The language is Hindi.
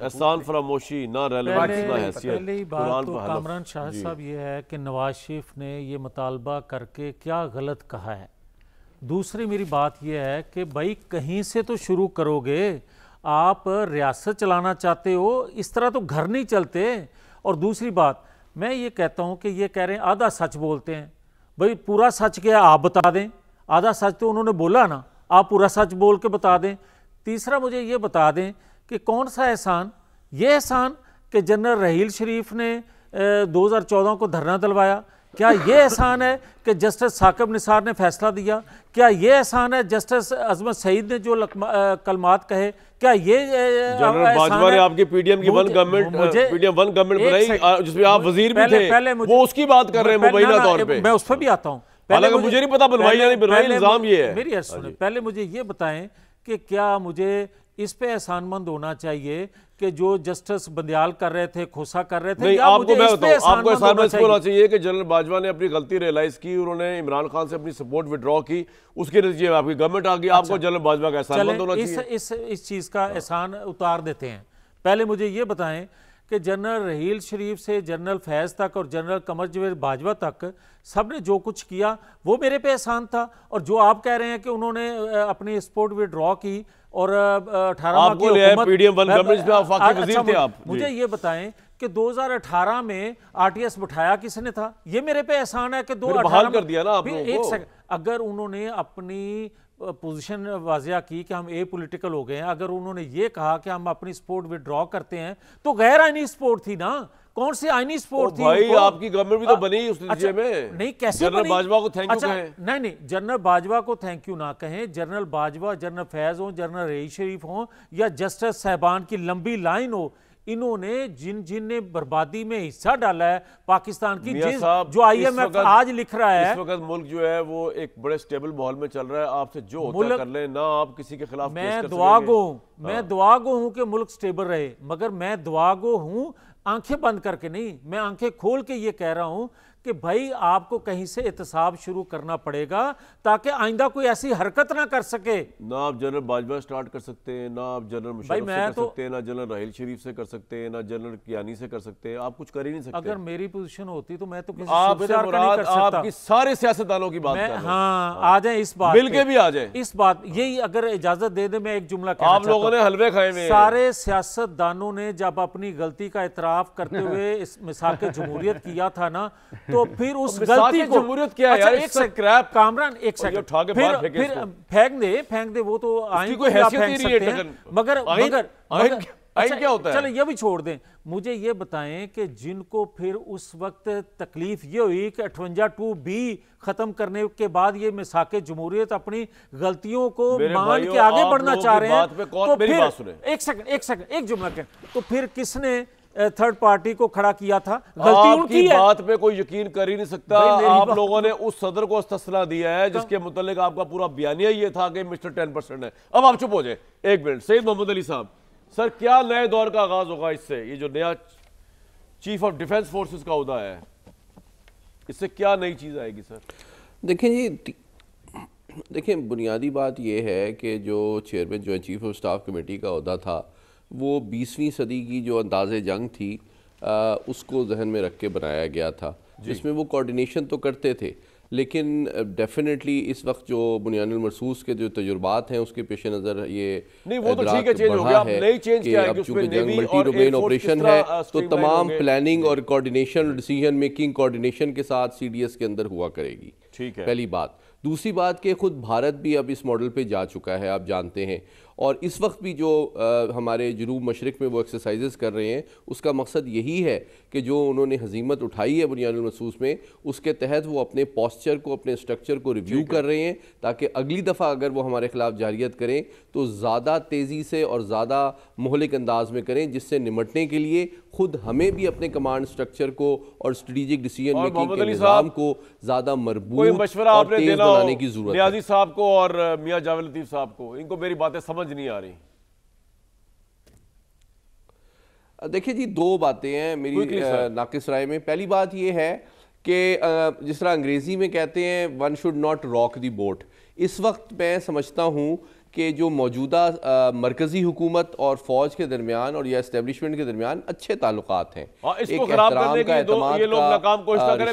एहसान फरामोशी, ना रेलेवेंस ना हैसियत। पहली बात तो कामरान शाह साहब ये है कि नवाज शरीफ ने ये मुतालबा करके क्या गलत कहा है। दूसरी मेरी बात यह है कि भाई कहीं से तो शुरू करोगे, आप रियासत चलाना चाहते हो, इस तरह तो घर नहीं चलते। और दूसरी बात मैं ये कहता हूँ कि ये कह रहे हैं आधा सच बोलते हैं, भाई पूरा सच क्या है आप बता दें। आधा सच तो उन्होंने बोला ना, आप पूरा सच बोल के बता दें। तीसरा मुझे ये बता दें कि कौन सा एहसान, ये एहसान कि जनरल रहील शरीफ ने 2014 को धरना दिलवाया, क्या ये एहसान है कि जस्टिस साकिब निसार ने फैसला दिया, क्या ये एहसान है जस्टिस अजमत सईद ने जो कलमात कहे, क्या ये जनरल बाजवा ने आपकी पीडीएम की वन गवर्नमेंट बनाई जिसमें आप वजीर भी थे, वो उसकी बात कर रहे हैं मुबैना तौर पे। मैं उस पर भी आता हूँ, हालांकि मुझे नहीं पता बनवाई या नहीं बनवाई, इल्जाम ये है। मेरी अर्ज सुने, पहले मुझे ये बताएं कि क्या मुझे इस पे एहसानमंद होना चाहिए कि जो जस्टिस बंदियाल कर रहे थे, खोसा कर रहे थे, नहीं, या आपको मैं बताऊं, आपको एहसानमंद होना चाहिए कि जनरल बाजवा ने अपनी गलती रियलाइज की, उन्होंने इमरान खान से अपनी सपोर्ट विड्रॉ की, उसके नतीजे में आपकी गवर्नमेंट आ गई। आपको जनरल बाजवा का एहसानमंद होना चाहिए। इस चीज का एहसान उतार देते हैं। पहले मुझे ये बताएं कि जनरल रहील शरीफ से जनरल फैज़ तक और जनरल कमर जवेद बाजवा तक सब ने जो कुछ किया वो मेरे पे एहसान था। और जो आप कह रहे हैं कि उन्होंने अपनी सपोर्ट विड्रॉ की और 18 मुझे ये बताएं कि 2018 में आरटीएस बिठाया किसने था? ये मेरे पे एहसान है कि 2018 कर दिया ना आप लोगों को। एक सेकंड, अगर उन्होंने अपनी पोजीशन वाजिया की कि हम ए पॉलिटिकल हो गए हैं, अगर उन्होंने ये कहा कि हम अपनी सपोर्ट विड्रॉ करते हैं, तो गैर आईनी सपोर्ट थी ना। कौन सी आईनी सपोर्ट थी? भाई आपकी गवर्नमेंट भी तो बनी उस नतीजे में। नहीं, कैसे जनरल बाजवा को थैंक यू कहें? नहीं, जनरल बाजवा को थैंक यू ना कहें। जनरल बाजवा, जनरल फैज हो, जनरल रहील शरीफ हो या जस्टिस साहबान की लंबी लाइन हो, इन्होंने जिन ने बर्बादी में हिस्सा डाला है पाकिस्तान की, जो IMF आज लिख रहा है, इस वक्त मुल्क जो है वो एक बड़े स्टेबल माहौल में चल रहा है। आपसे जो होता है कर ले ना, आप किसी के खिलाफ मैं दुआ गो हूं कि मुल्क स्टेबल रहे, मगर मैं दुआ गो हूं आंखें बंद करके नहीं, मैं आंखें खोल के ये कह रहा हूं कि भाई आपको कहीं से एहतसाब शुरू करना पड़ेगा ताकि आइंदा कोई ऐसी हरकत ना कर सके। ना आप जनरल बाजवा स्टार्ट कर सकते हैं, ना आप जनरल मुशर्रफ से कर सकते हैं, ना जनरल राहिल शरीफ से कर सकते हैं, ना जनरल कियानी से कर सकते हैं। आप कुछ कर ही नहीं सकते। अगर मेरी पोजीशन होती तो मैं तो किसी सूबेदार का नहीं कर सकता। आपकी सारे सियासतदानों की बात कर रहा हूं। हाँ, आ जाए इस बात मिल के भी आ जाए इस बात, यही अगर इजाजत दे दे, मैं एक जुमला कहना आप लोगों ने हलवे खाए हुए हैं। सारे सियासतदानों ने जब अपनी गलती का इतराफ करते हुए इस मिसाक जमहूरियत किया था ना, तो फिर उस गलती को जमहूरियत क्या है यार? एक सेकंड कामरान, एक सेकंड, फिर फेंक दे वो तो आइन कोई हैसियत नहीं है, मगर क्या होता है? चलो ये भी छोड़ दें। मुझे ये बताएं कि जिनको फिर उस वक्त तकलीफ ये हुई कि 58(2)B खत्म करने के बाद ये मिसाक जमहूरियत अपनी गलतियों को मान के आगे बढ़ना चाह रहे हैं, तो फिर एक सेकंड एक जुमला कहें, तो फिर किसने थर्ड पार्टी को खड़ा किया था? गलती उनकी है। बात पे कोई यकीन कर ही नहीं सकता। आप लोगों ने उस सदर को इस्तिस्ना दिया है जिसके मुतालिक आपका पूरा बयानिया ये था कि मिस्टर 10% है। अब आप चुप हो जाए एक मिनट। सैयद मोहम्मद अली साहब, सर क्या नए दौर का आगाज होगा इससे? ये जो नया चीफ ऑफ डिफेंस फोर्सेस का ओहदा है, इससे क्या नई चीज आएगी सर? देखें बुनियादी बात यह है कि जो चेयरमैन जो चीफ ऑफ स्टाफ कमेटी का ओहदा था, वो 20वीं सदी की जो अंदाज़े जंग थी उसको जहन में रख के बनाया गया था, जिसमें वो कोऑर्डिनेशन तो करते थे, लेकिन डेफिनेटली इस वक्त जो बुनियानुल मरसूस के जो तजुर्बात हैं उसके पेश नज़र ये नहीं, वो तो ठीक है, चेंज हो गया। अब नई चेंज क्या है कि चूंकि जंग मल्टी डोमेन ऑपरेशन है तो तमाम प्लानिंग और कोऑर्डिनेशन और डिसीजन मेकिंग कोऑर्डिनेशन के साथ CDS के अंदर हुआ करेगी। ठीक है, पहली बात। दूसरी बात कि खुद भारत भी अब इस मॉडल पे जा चुका है, आप जानते हैं, और इस वक्त भी जो हमारे जनूब मशरिक में वो एक्सरसाइजेस कर रहे हैं, उसका मकसद यही है कि जो उन्होंने हजीमत उठाई है बुनियानुल मरसूस में, उसके तहत वो अपने पॉस्चर को, अपने स्ट्रक्चर को रिव्यू कर रहे हैं, ताकि अगली दफ़ा अगर वो हमारे खिलाफ जारियत करें तो ज़्यादा तेज़ी से और ज़्यादा मुहलिक अंदाज में करें, जिससे निमटने के लिए खुद हमें भी अपने कमांड स्ट्रक्चर को और स्ट्रेटेजिक डिसीजन मेकिंग के निज़ाम को ज़्यादा मजबूत और तेज़ बनाने की ज़रूरत है। नियाज़ी साहब को और मियां जावेद लतीफ़ साहब को, इनको मेरी बातें समझ नहीं आ रही। देखिए जी, दो बातें हैं मेरी नाकिस राय में। पहली बात यह है कि जिस तरह अंग्रेजी में कहते हैं one should not rock the boat, इस वक्त मैं समझता हूँ कि जो मौजूदा मरकज़ी हुकूमत और फ़ौज के दरमियान और या इस्टेब्लिशमेंट के दरमियान अच्छे ताल्लुकात हैं, इसको खराब करने की ये लोग नाकाम कोशिश कर रहे हैं।